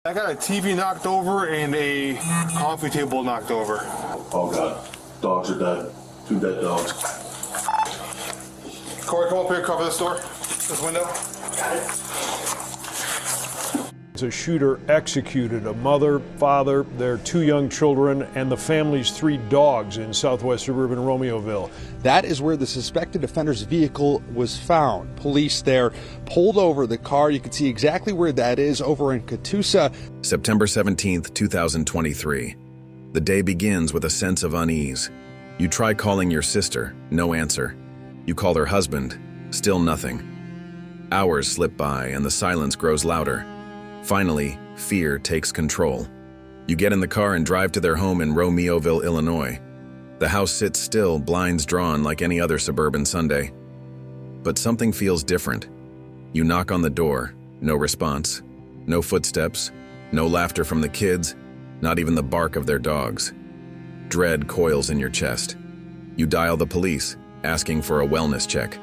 I got a TV knocked over and a coffee table knocked over. Oh God, dogs are dead. 2 dead dogs. Corey, come up here, cover this door, this window. Got it. A shooter executed a mother, father, their 2 young children, and the family's 3 dogs in southwest suburban Romeoville. That is where the suspected offender's vehicle was found. Police there pulled over the car. You can see exactly where that is over in Catoosa. September 17th, 2023. The day begins with a sense of unease. You try calling your sister, no answer. You call her husband, still nothing. Hours slip by and the silence grows louder. Finally, fear takes control. You get in the car and drive to their home in Romeoville, Illinois. The house sits still, blinds drawn like any other suburban Sunday. But something feels different. You knock on the door, no response. No footsteps, no laughter from the kids, not even the bark of their dogs. Dread coils in your chest. You dial the police, asking for a wellness check.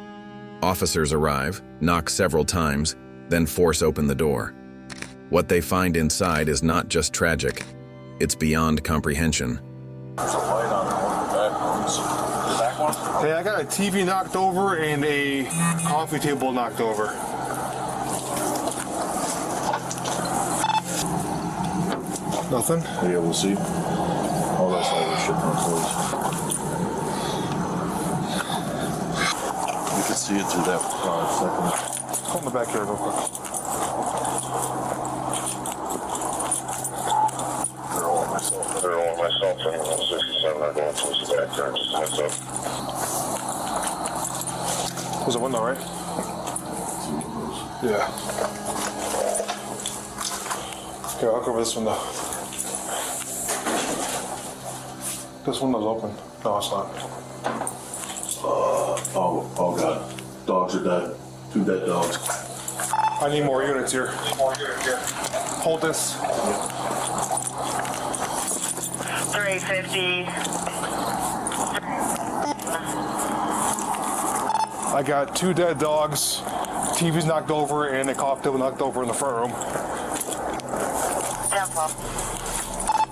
Officers arrive, knock several times, then force open the door. What they find inside is not just tragic, it's beyond comprehension. There's a light on one of the back ones. The back one? Hey, I got a TV knocked over and a coffee table knocked over. Nothing? Yeah, we'll see. Oh, that's all we're shipping clothes. You can see it through that second. Hold in the back here real quick. They're all myself and 167 are going towards the back there, just heads up. There's a window, right? Yeah. Here, I'll cover this window. This window's open. No, it's not. Oh God, dogs are dead. 2 dead dogs. I need more units here. Hold this. 350. I got 2 dead dogs, TV's knocked over, and a coffee table knocked over in the front room. Tempo.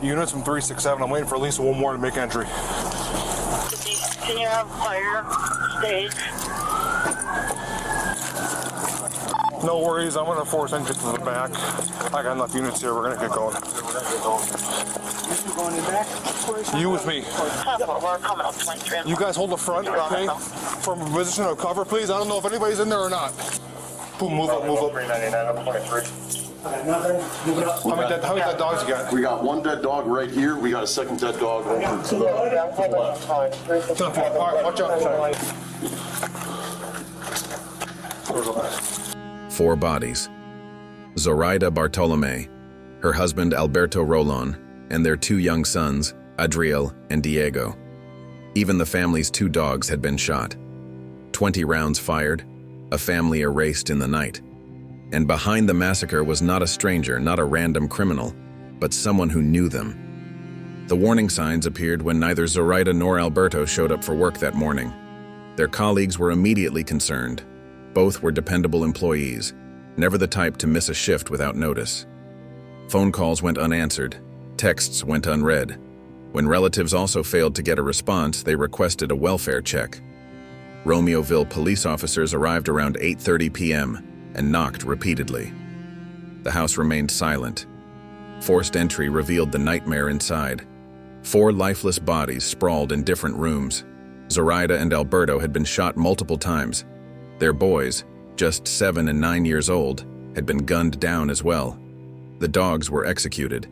Units from 367. I'm waiting for at least one more to make entry. Can you have fire stage? No worries. I'm going to force entry to the back. I got enough units here. We're going to get going. You with me. We're coming up 23. You guys hold the front, okay? From a position of cover, please. I don't know if anybody's in there or not. Boom, move up, move up. 399 up 23. How many dead dogs you got? We got 1 dead dog right here. We got a second dead dog over to the left. All right, watch out. 4 bodies. Zoraida Bartolomei, her husband Alberto Rolon, and their 2 young sons, Adriel and Diego. Even the family's 2 dogs had been shot. 20 rounds fired, a family erased in the night. And behind the massacre was not a stranger, not a random criminal, but someone who knew them. The warning signs appeared when neither Zoraida nor Alberto showed up for work that morning. Their colleagues were immediately concerned. Both were dependable employees, never the type to miss a shift without notice. Phone calls went unanswered, texts went unread. When relatives also failed to get a response, they requested a welfare check. Romeoville police officers arrived around 8:30 p.m. and knocked repeatedly. The house remained silent. Forced entry revealed the nightmare inside. 4 lifeless bodies sprawled in different rooms. Zoraida and Alberto had been shot multiple times. Their boys, just 7 and 9 years old, had been gunned down as well. The dogs were executed.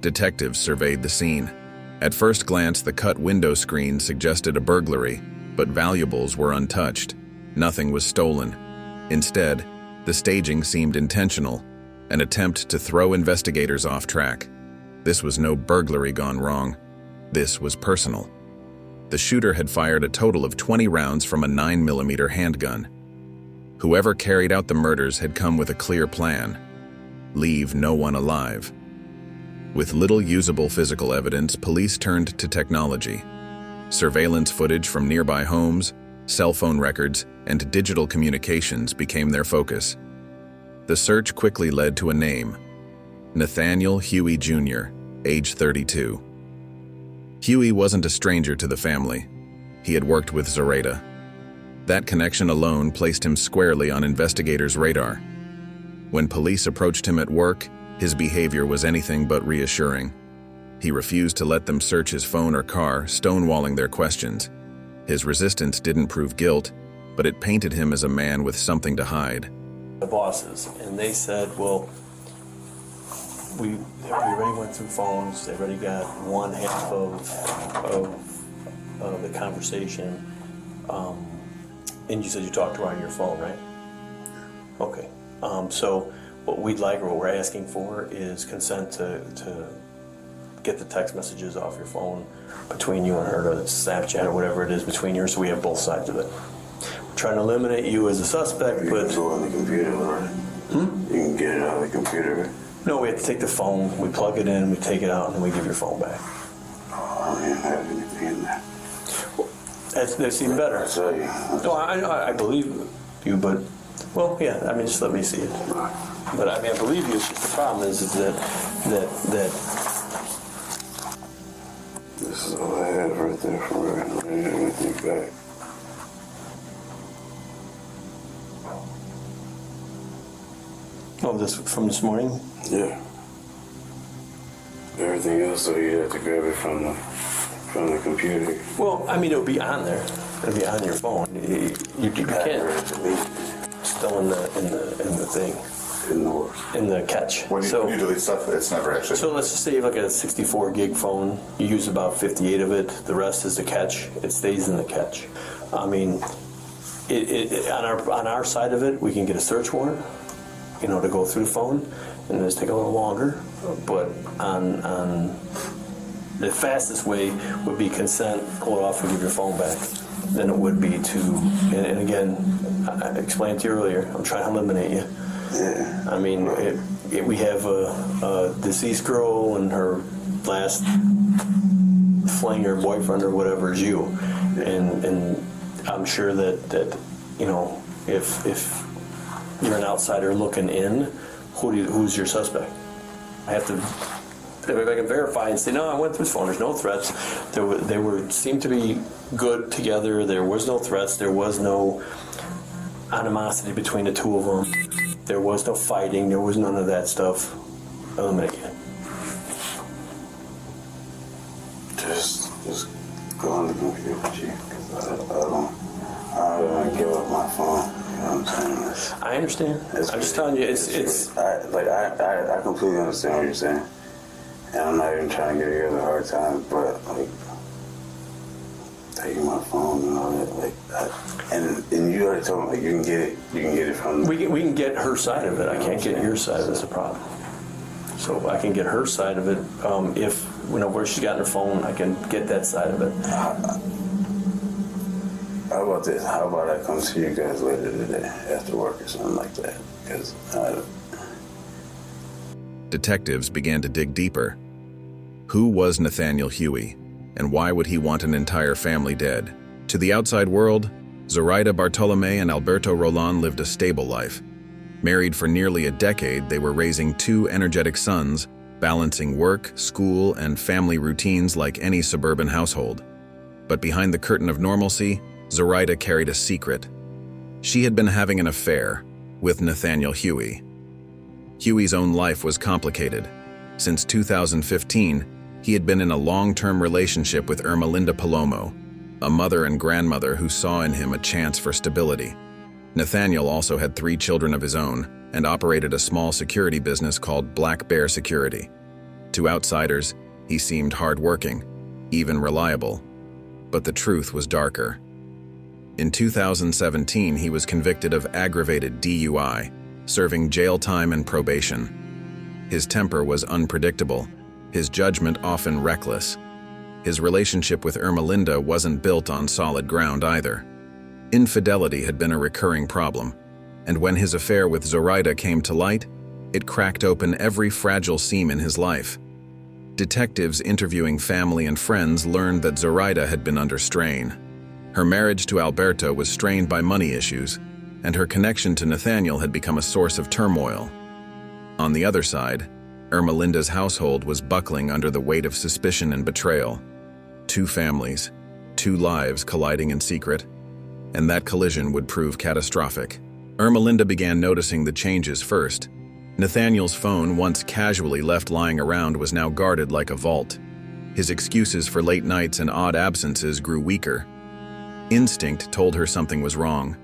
Detectives surveyed the scene. At first glance, the cut window screen suggested a burglary, but valuables were untouched. Nothing was stolen. Instead, the staging seemed intentional, an attempt to throw investigators off track. This was no burglary gone wrong. This was personal. The shooter had fired a total of 20 rounds from a 9mm handgun. Whoever carried out the murders had come with a clear plan: leave no one alive. With little usable physical evidence, police turned to technology. Surveillance footage from nearby homes, cell phone records, and digital communications became their focus. The search quickly led to a name: Nathaniel Huey Jr., age 32. Huey wasn't a stranger to the family. He had worked with Zoraida. That connection alone placed him squarely on investigators' radar. When police approached him at work, his behavior was anything but reassuring. He refused to let them search his phone or car, stonewalling their questions. His resistance didn't prove guilt, but it painted him as a man with something to hide. The bosses, and they said, well, we already went through phones, they already got one half of the conversation, and you said you talked to her on your phone, right? Okay, so what we'd like, or what we're asking for, is consent to get the text messages off your phone between you and her, or Snapchat, or whatever it is between you, so we have both sides of it. We're trying to eliminate you as a suspect, but... It's on the computer, right? You can get it on the computer. No, we have to take the phone, we plug it in, we take it out, and then we give your phone back. Oh, I didn't have anything in there. That's even better. I saw you. No, I believe you, but, well, yeah, I mean, just let me see it. But I mean, I believe you, it's just the problem is that This is all I have right there for her. I didn't have anything back. oh, this from this morning? Yeah. Everything else, though, you have to grab it from the computer. Well, I mean, it'll be on there. It'll be on your phone. You can't. Still in the thing. In the catch. When you delete stuff, it's never actually... So let's just say you have like a 64 gig phone, you use about 58 of it, the rest is the catch, it stays in the catch. I mean, on our side of it, we can get a search warrant, to go through the phone, and it'll take a little longer, but on the fastest way would be consent, pull it off and give your phone back, than it would be to, and again, I explained to you earlier, I'm trying to eliminate you. Yeah. I mean, we have a deceased girl and her last fling or boyfriend or whatever is you, and I'm sure that if you're an outsider looking in, who's your suspect? I have to. If I can verify and say, no, I went through his phone. There's no threats. They seemed to be good together. There was no threats. There was no animosity between the two of them. There was no fighting. There was none of that stuff. Eliminate it. Just go on the computer, Chief. I don't give up my phone. You know what I'm saying? I understand. I'm just telling you, it's. I completely understand what you're saying, and I'm not even trying to give you guys a hard time, but taking my phone and all that, and you already told me you can get it from. We can get her side of it. I can't get your side. That's the problem. So I can get her side of it. If where she's got her phone, I can get that side of it. How about this? How about I come see you guys later today after work or something like that? Because Detectives began to dig deeper. Who was Nathaniel Huey, and why would he want an entire family dead? To the outside world, Zoraida Bartolomei and Alberto Rolon lived a stable life. Married for nearly a decade, they were raising two energetic sons, balancing work, school, and family routines like any suburban household. But behind the curtain of normalcy, Zoraida carried a secret. She had been having an affair with Nathaniel Huey. Huey's own life was complicated. Since 2015, he had been in a long-term relationship with Ermelinda Palomo, a mother and grandmother who saw in him a chance for stability. Nathaniel also had 3 children of his own and operated a small security business called Black Bear Security. To outsiders, he seemed hardworking, even reliable. But the truth was darker. In 2017, he was convicted of aggravated DUI, serving jail time and probation. His temper was unpredictable, his judgment often reckless. His relationship with Ermelinda wasn't built on solid ground either. Infidelity had been a recurring problem, and when his affair with Zoraida came to light, it cracked open every fragile seam in his life. Detectives interviewing family and friends learned that Zoraida had been under strain. Her marriage to Alberto was strained by money issues, and her connection to Nathaniel had become a source of turmoil. On the other side, Ermelinda's household was buckling under the weight of suspicion and betrayal. 2 families, 2 lives colliding in secret, and that collision would prove catastrophic. Ermelinda began noticing the changes first. Nathaniel's phone, once casually left lying around, was now guarded like a vault. His excuses for late nights and odd absences grew weaker. Instinct told her something was wrong.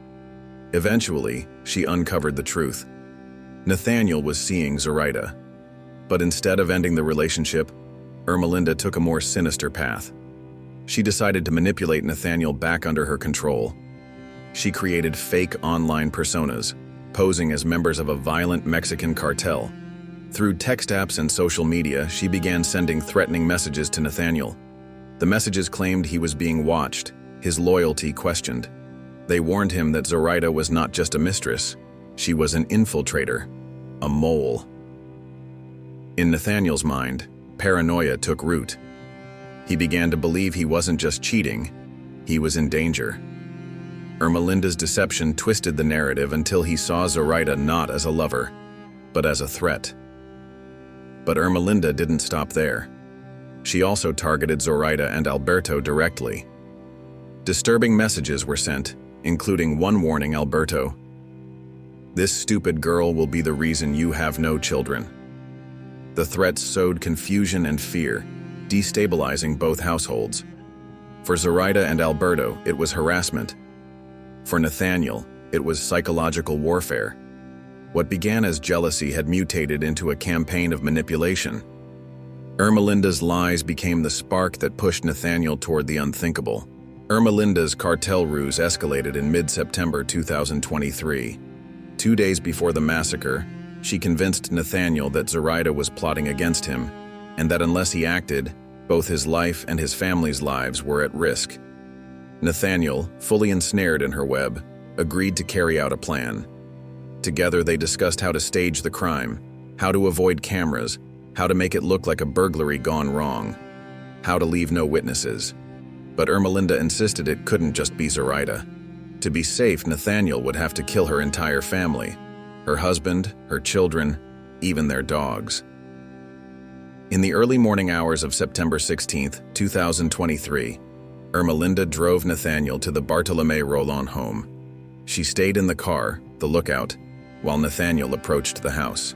Eventually, she uncovered the truth. Nathaniel was seeing Zoraida. But instead of ending the relationship, Ermelinda took a more sinister path. She decided to manipulate Nathaniel back under her control. She created fake online personas, posing as members of a violent Mexican cartel. Through text apps and social media, she began sending threatening messages to Nathaniel. The messages claimed he was being watched, his loyalty questioned. They warned him that Zoraida was not just a mistress, she was an infiltrator, a mole. In Nathaniel's mind, paranoia took root. He began to believe he wasn't just cheating, he was in danger. Ermelinda's deception twisted the narrative until he saw Zoraida not as a lover, but as a threat. But Ermelinda didn't stop there. She also targeted Zoraida and Alberto directly. Disturbing messages were sent, including one warning Alberto: "This stupid girl will be the reason you have no children." The threats sowed confusion and fear, destabilizing both households. For Zoraida and Alberto, it was harassment. For Nathaniel, it was psychological warfare. What began as jealousy had mutated into a campaign of manipulation. Ermelinda's lies became the spark that pushed Nathaniel toward the unthinkable. Ermelinda's cartel ruse escalated in mid-September 2023. 2 days before the massacre, she convinced Nathaniel that Zoraida was plotting against him, and that unless he acted, both his life and his family's lives were at risk. Nathaniel, fully ensnared in her web, agreed to carry out a plan. Together they discussed how to stage the crime, how to avoid cameras, how to make it look like a burglary gone wrong, how to leave no witnesses. But Ermelinda insisted it couldn't just be Zoraida. To be safe, Nathaniel would have to kill her entire family, her husband, her children, even their dogs. In the early morning hours of September 16, 2023, Ermelinda drove Nathaniel to the Bartolomei Rolon home. She stayed in the car, the lookout, while Nathaniel approached the house.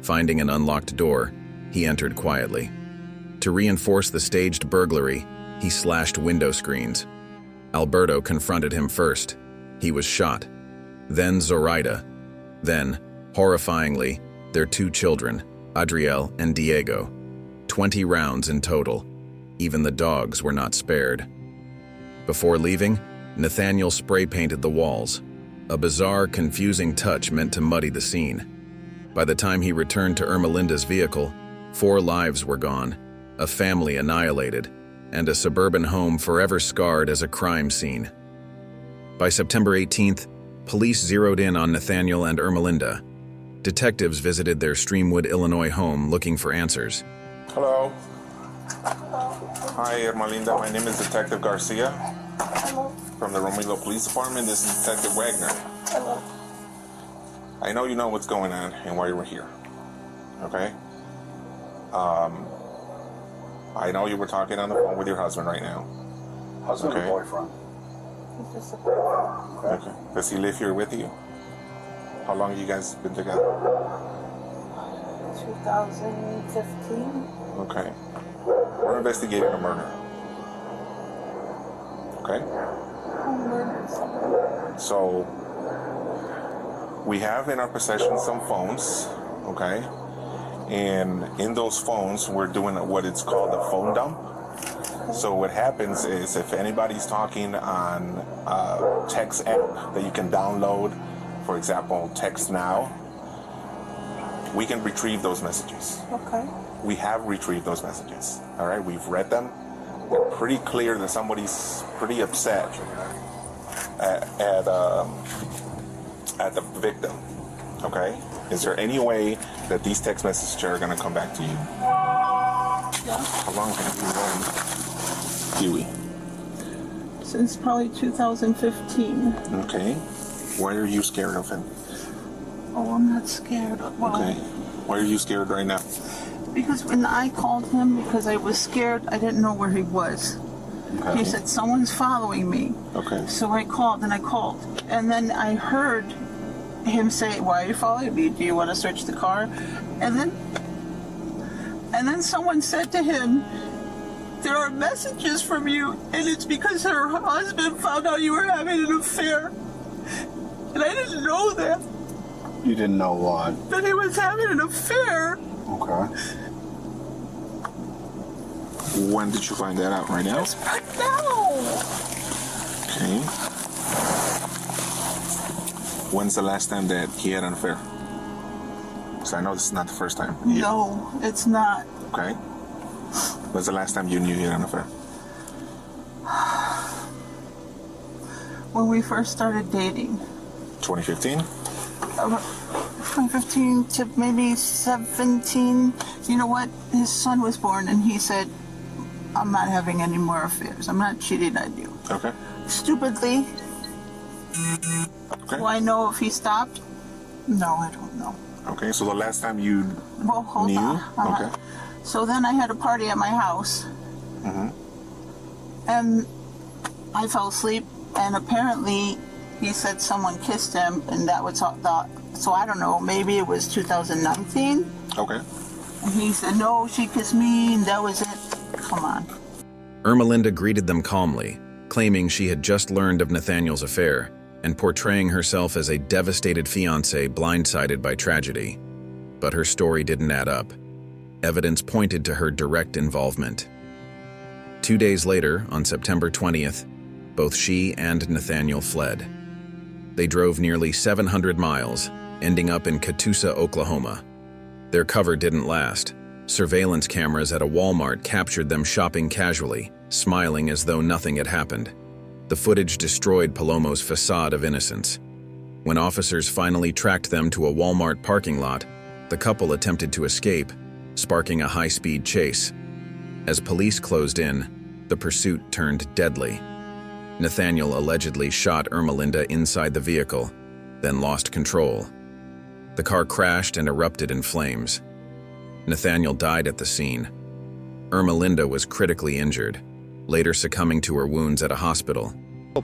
Finding an unlocked door, he entered quietly. To reinforce the staged burglary, he slashed window screens. Alberto confronted him first. He was shot. Then Zoraida. Then, horrifyingly, their 2 children, Adriel and Diego. 20 rounds in total. Even the dogs were not spared. Before leaving, Nathaniel spray-painted the walls, a bizarre, confusing touch meant to muddy the scene. By the time he returned to Ermelinda's vehicle, 4 lives were gone, a family annihilated, and a suburban home forever scarred as a crime scene. By September 18th, police zeroed in on Nathaniel and Ermelinda. Detectives visited their Streamwood, Illinois home looking for answers. Hello. Hi, Ermelinda. My name is Detective Garcia. Hello. From the Romeoville Police Department. This is Detective Wagner. Hello. I know you know what's going on and why you were here. Okay? I know you were talking on the phone with your husband right now. Husband Okay. or boyfriend? He's just a boyfriend. Okay. Does he live here with you? How long have you guys been together? 2015. Okay. We're investigating a murder. Okay? Who murdered someone? So, we have in our possession some phones, okay? And in those phones, we're doing what it's called a phone dump. So what happens is if anybody's talking on a text app that you can download, for example, Text Now, we can retrieve those messages. Okay. We have retrieved those messages, all right? We've read them. They're pretty clear that somebody's pretty upset at the victim, okay? Is there any way that these text messages are going to come back to you? Yeah. How long have you known Huey? Since probably 2015. Okay. Why are you scared of him? Oh, I'm not scared. Why? Okay. Why are you scared right now? Because when I called him, because I was scared, I didn't know where he was. Okay. He said, someone's following me. Okay. So I called and I called. And then I heard him say, why are you following me? Do you want to search the car? And then someone said to him, there are messages from you, and it's because her husband found out you were having an affair. And I didn't know that. You didn't know what? That he was having an affair. Okay. When did you find that out? Right now? Right now. Okay. When's the last time that he had an affair? So I know this is not the first time. No, it's not. Okay. When's the last time you knew he had an affair? When we first started dating. 2015? 2015 to maybe 17. You know what? His son was born and he said, I'm not having any more affairs. I'm not cheating on you. Okay. Stupidly. Okay. Do I know if he stopped? No, I don't know. Okay, so the last time you Well, hold knew? on. Okay. So then I had a party at my house. And I fell asleep, and apparently he said someone kissed him, and that was thought. So I don't know, maybe it was 2019. Okay. And he said, no, she kissed me, and that was it. Come on. Ermelinda greeted them calmly, claiming she had just learned of Nathaniel's affair and portraying herself as a devastated fiancé blindsided by tragedy. But her story didn't add up. Evidence pointed to her direct involvement. 2 days later, on September 20th, both she and Nathaniel fled. They drove nearly 700 miles, ending up in Catoosa, Oklahoma. Their cover didn't last. Surveillance cameras at a Walmart captured them shopping casually, smiling as though nothing had happened. The footage destroyed Palomo's facade of innocence. When officers finally tracked them to a Walmart parking lot, the couple attempted to escape, sparking a high-speed chase. As police closed in, the pursuit turned deadly. Nathaniel allegedly shot Ermelinda inside the vehicle, then lost control. The car crashed and erupted in flames. Nathaniel died at the scene. Ermelinda was critically injured, later succumbing to her wounds at a hospital.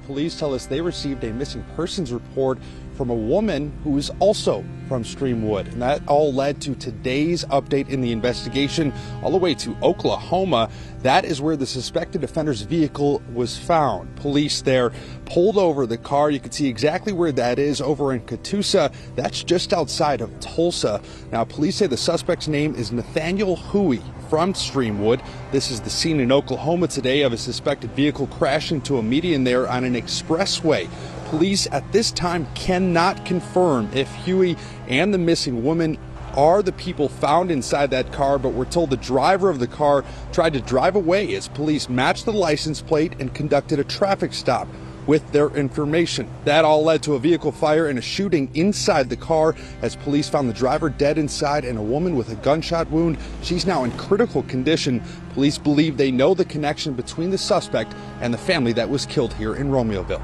Police tell us they received a missing persons report from a woman who is also from Streamwood, and that all led to today's update in the investigation all the way to Oklahoma. That is where the suspected offender's vehicle was found. Police there pulled over the car. You can see exactly where that is over in Catoosa. That's just outside of Tulsa. Now, police say the suspect's name is Nathaniel Huey from Streamwood. This is the scene in Oklahoma today of a suspected vehicle crashing into a median there on an expressway. Police at this time cannot confirm if Huey and the missing woman are the people found inside that car, but we're told the driver of the car tried to drive away as police matched the license plate and conducted a traffic stop with their information. That all led to a vehicle fire and a shooting inside the car as police found the driver dead inside and a woman with a gunshot wound. She's now in critical condition. Police believe they know the connection between the suspect and the family that was killed here in Romeoville.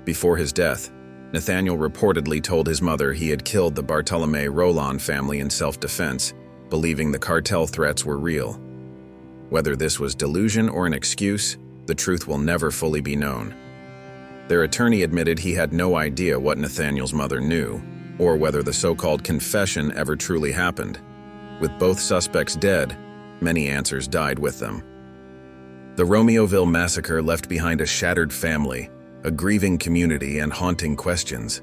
Before his death, Nathaniel reportedly told his mother he had killed the Bartolomei Rolon family in self-defense, believing the cartel threats were real. Whether this was delusion or an excuse, the truth will never fully be known. Their attorney admitted he had no idea what Nathaniel's mother knew, or whether the so-called confession ever truly happened. With both suspects dead, many answers died with them. The Romeoville Massacre left behind a shattered family, a grieving community, and haunting questions.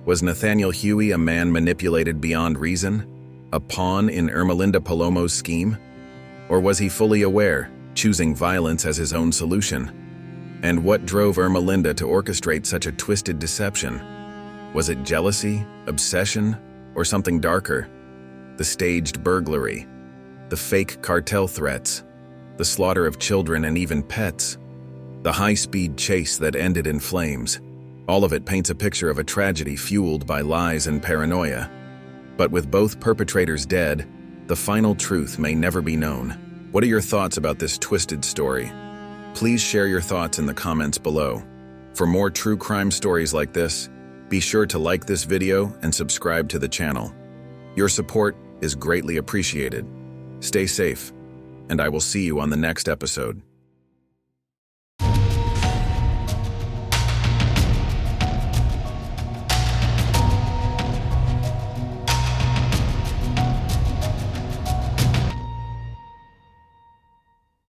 Was Nathaniel Huey a man manipulated beyond reason? A pawn in Ermelinda Palomo's scheme? Or was he fully aware, choosing violence as his own solution? And what drove Ermelinda to orchestrate such a twisted deception? Was it jealousy, obsession, or something darker? The staged burglary, the fake cartel threats, the slaughter of children and even pets, the high-speed chase that ended in flames. All of it paints a picture of a tragedy fueled by lies and paranoia. But with both perpetrators dead, the final truth may never be known. What are your thoughts about this twisted story? Please share your thoughts in the comments below. For more true crime stories like this, be sure to like this video and subscribe to the channel. Your support is greatly appreciated. Stay safe, and I will see you on the next episode.